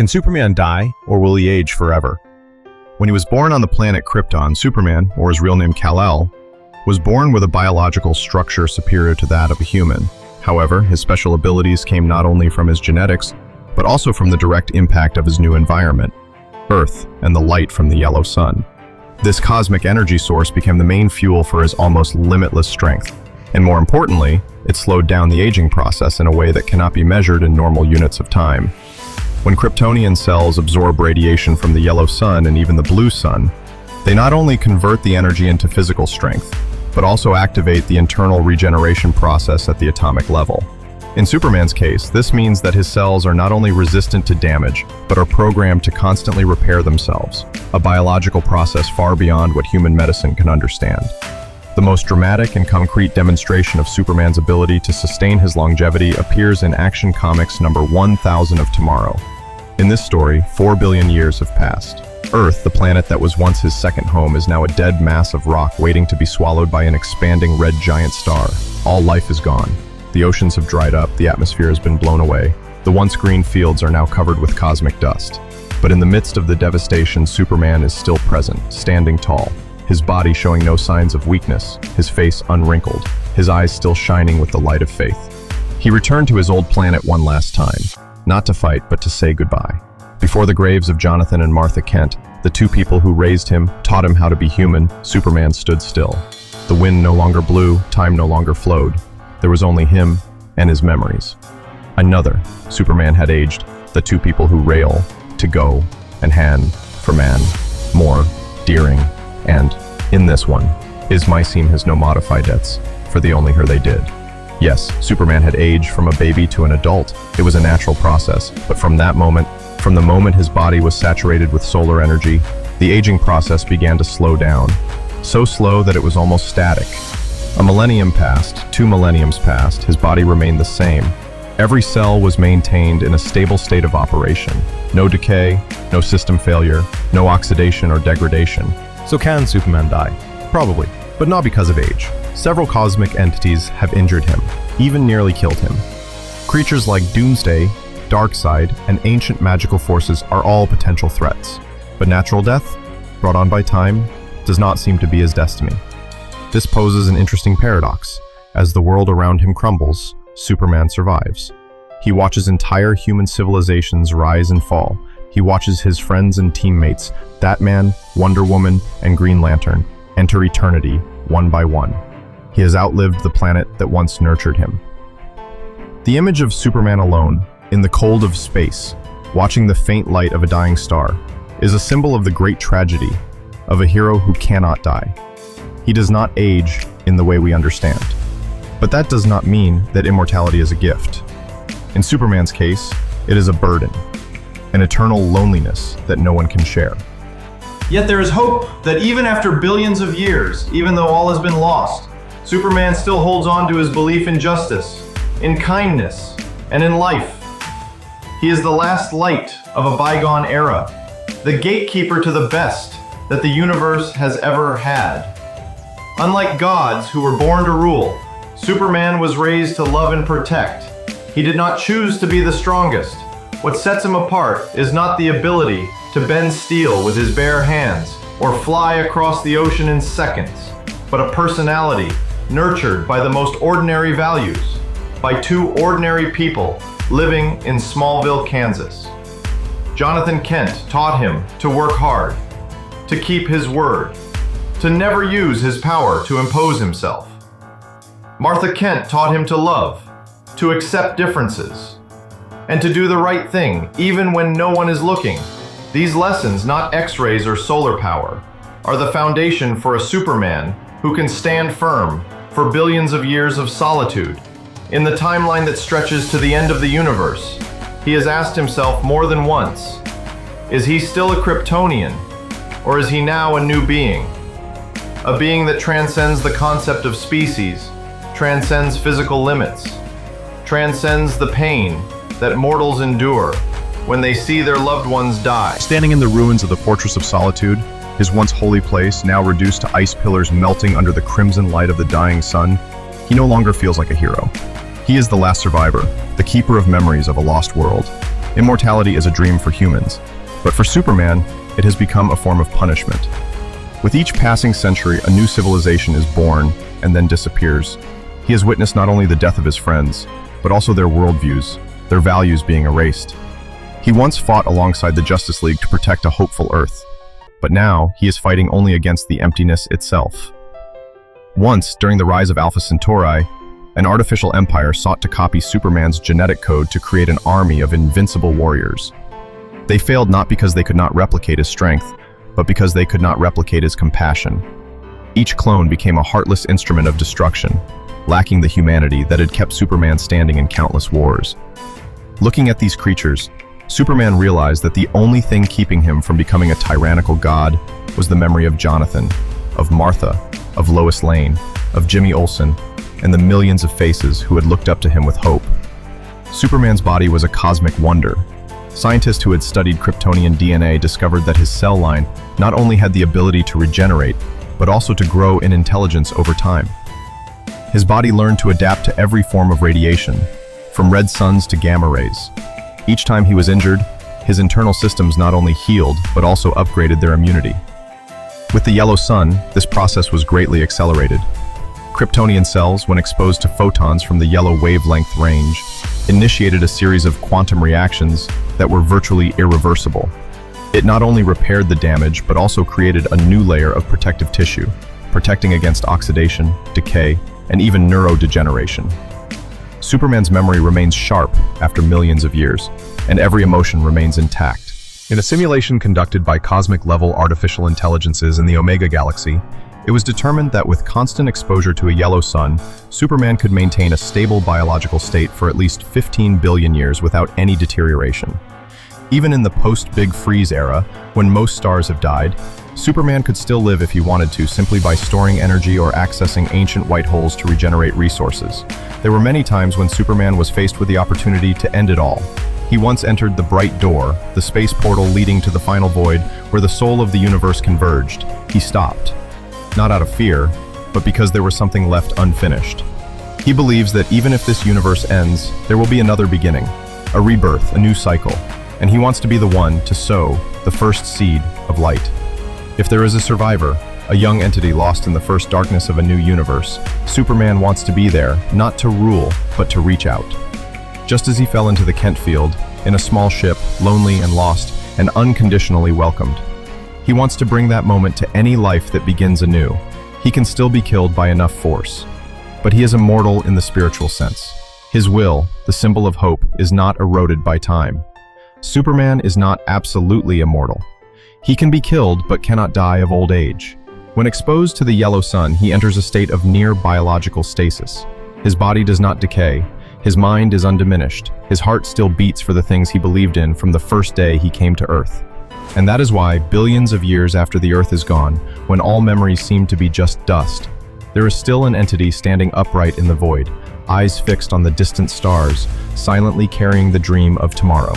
Can Superman die, or will he age forever? When he was born on the planet Krypton, Superman, or his real name Kal-El, was born with a biological structure superior to that of a human. However, his special abilities came not only from his genetics, but also from the direct impact of his new environment, Earth, and the light from the yellow sun. This cosmic energy source became the main fuel for his almost limitless strength. And more importantly, it slowed down the aging process in a way that cannot be measured in normal units of time. When Kryptonian cells absorb radiation from the yellow sun and even the blue sun, they not only convert the energy into physical strength, but also activate the internal regeneration process at the atomic level. In Superman's case, this means that his cells are not only resistant to damage, but are programmed to constantly repair themselves, a biological process far beyond what human medicine can understand. The most dramatic and concrete demonstration of Superman's ability to sustain his longevity appears in Action Comics number 1000 of Tomorrow. In this story, 4 billion years have passed. Earth, the planet that was once his second home, is now a dead mass of rock waiting to be swallowed by an expanding red giant star. All life is gone. The oceans have dried up, the atmosphere has been blown away. The once green fields are now covered with cosmic dust. But in the midst of the devastation, Superman is still present, standing tall. His body showing no signs of weakness, his face unwrinkled, his eyes still shining with the light of faith. He returned to his old planet one last time, not to fight, but to say goodbye. Before the graves of Jonathan and Martha Kent, the two people who raised him, taught him how to be human, Superman stood still. The wind no longer blew, time no longer flowed. There was only him and his memories. Another, Superman had aged, the two people who rail, to go, and hand, for man, more, dearing, and, in this one, is Mycene has no modifiedets, for the only her they did. Yes, Superman had aged from a baby to an adult. It was a natural process, but from the moment his body was saturated with solar energy, the aging process began to slow down. So slow that it was almost static. A millennium passed, 2 millenniums passed, his body remained the same. Every cell was maintained in a stable state of operation. No decay, no system failure, no oxidation or degradation. So can Superman die? Probably, but not because of age. Several cosmic entities have injured him, even nearly killed him. Creatures like Doomsday, Darkseid, and ancient magical forces are all potential threats. But natural death, brought on by time, does not seem to be his destiny. This poses an interesting paradox. As the world around him crumbles, Superman survives. He watches entire human civilizations rise and fall. He watches his friends and teammates, Batman, Wonder Woman, and Green Lantern, enter eternity, one by one. He has outlived the planet that once nurtured him. The image of Superman alone, in the cold of space, watching the faint light of a dying star, is a symbol of the great tragedy of a hero who cannot die. He does not age in the way we understand. But that does not mean that immortality is a gift. In Superman's case, it is a burden, an eternal loneliness that no one can share. Yet there is hope that even after billions of years, even though all has been lost, Superman still holds on to his belief in justice, in kindness, and in life. He is the last light of a bygone era, the gatekeeper to the best that the universe has ever had. Unlike gods who were born to rule, Superman was raised to love and protect. He did not choose to be the strongest. What sets him apart is not the ability to bend steel with his bare hands or fly across the ocean in seconds, but a personality nurtured by the most ordinary values, by two ordinary people living in Smallville, Kansas. Jonathan Kent taught him to work hard, to keep his word, to never use his power to impose himself. Martha Kent taught him to love, to accept differences, and to do the right thing even when no one is looking. These lessons, not X-rays or solar power, are the foundation for a Superman who can stand firm for billions of years of solitude. In the timeline that stretches to the end of the universe, he has asked himself more than once, is he still a Kryptonian, or is he now a new being? A being that transcends the concept of species, transcends physical limits, transcends the pain that mortals endure when they see their loved ones die. Standing in the ruins of the Fortress of Solitude, his once holy place now reduced to ice pillars melting under the crimson light of the dying sun, he no longer feels like a hero. He is the last survivor, the keeper of memories of a lost world. Immortality is a dream for humans, but for Superman, it has become a form of punishment. With each passing century, a new civilization is born and then disappears. He has witnessed not only the death of his friends, but also their worldviews, their values being erased. He once fought alongside the Justice League to protect a hopeful Earth, but now he is fighting only against the emptiness itself. Once, during the rise of Alpha Centauri, an artificial empire sought to copy Superman's genetic code to create an army of invincible warriors. They failed not because they could not replicate his strength, but because they could not replicate his compassion. Each clone became a heartless instrument of destruction, lacking the humanity that had kept Superman standing in countless wars. Looking at these creatures, Superman realized that the only thing keeping him from becoming a tyrannical god was the memory of Jonathan, of Martha, of Lois Lane, of Jimmy Olsen, and the millions of faces who had looked up to him with hope. Superman's body was a cosmic wonder. Scientists who had studied Kryptonian DNA discovered that his cell line not only had the ability to regenerate, but also to grow in intelligence over time. His body learned to adapt to every form of radiation, from red suns to gamma rays. Each time he was injured, his internal systems not only healed, but also upgraded their immunity. With the yellow sun, this process was greatly accelerated. Kryptonian cells, when exposed to photons from the yellow wavelength range, initiated a series of quantum reactions that were virtually irreversible. It not only repaired the damage, but also created a new layer of protective tissue, protecting against oxidation, decay, and even neurodegeneration. Superman's memory remains sharp after millions of years, and every emotion remains intact. In a simulation conducted by cosmic-level artificial intelligences in the Omega Galaxy, it was determined that with constant exposure to a yellow sun, Superman could maintain a stable biological state for at least 15 billion years without any deterioration. Even in the post-Big Freeze era, when most stars have died, Superman could still live if he wanted to simply by storing energy or accessing ancient white holes to regenerate resources. There were many times when Superman was faced with the opportunity to end it all. He once entered the Bright Door, the space portal leading to the final void where the soul of the universe converged. He stopped. Not out of fear, but because there was something left unfinished. He believes that even if this universe ends, there will be another beginning, a rebirth, a new cycle, and he wants to be the one to sow the first seed of light. If there is a survivor, a young entity lost in the first darkness of a new universe, Superman wants to be there, not to rule, but to reach out. Just as he fell into the Kent field, in a small ship, lonely and lost, and unconditionally welcomed. He wants to bring that moment to any life that begins anew. He can still be killed by enough force. But he is immortal in the spiritual sense. His will, the symbol of hope, is not eroded by time. Superman is not absolutely immortal. He can be killed but cannot die of old age. When exposed to the yellow sun, he enters a state of near biological stasis. His body does not decay. His mind is undiminished. His heart still beats for the things he believed in from the first day he came to Earth. And that is why, billions of years after the Earth is gone, when all memories seem to be just dust, there is still an entity standing upright in the void, eyes fixed on the distant stars, silently carrying the dream of tomorrow.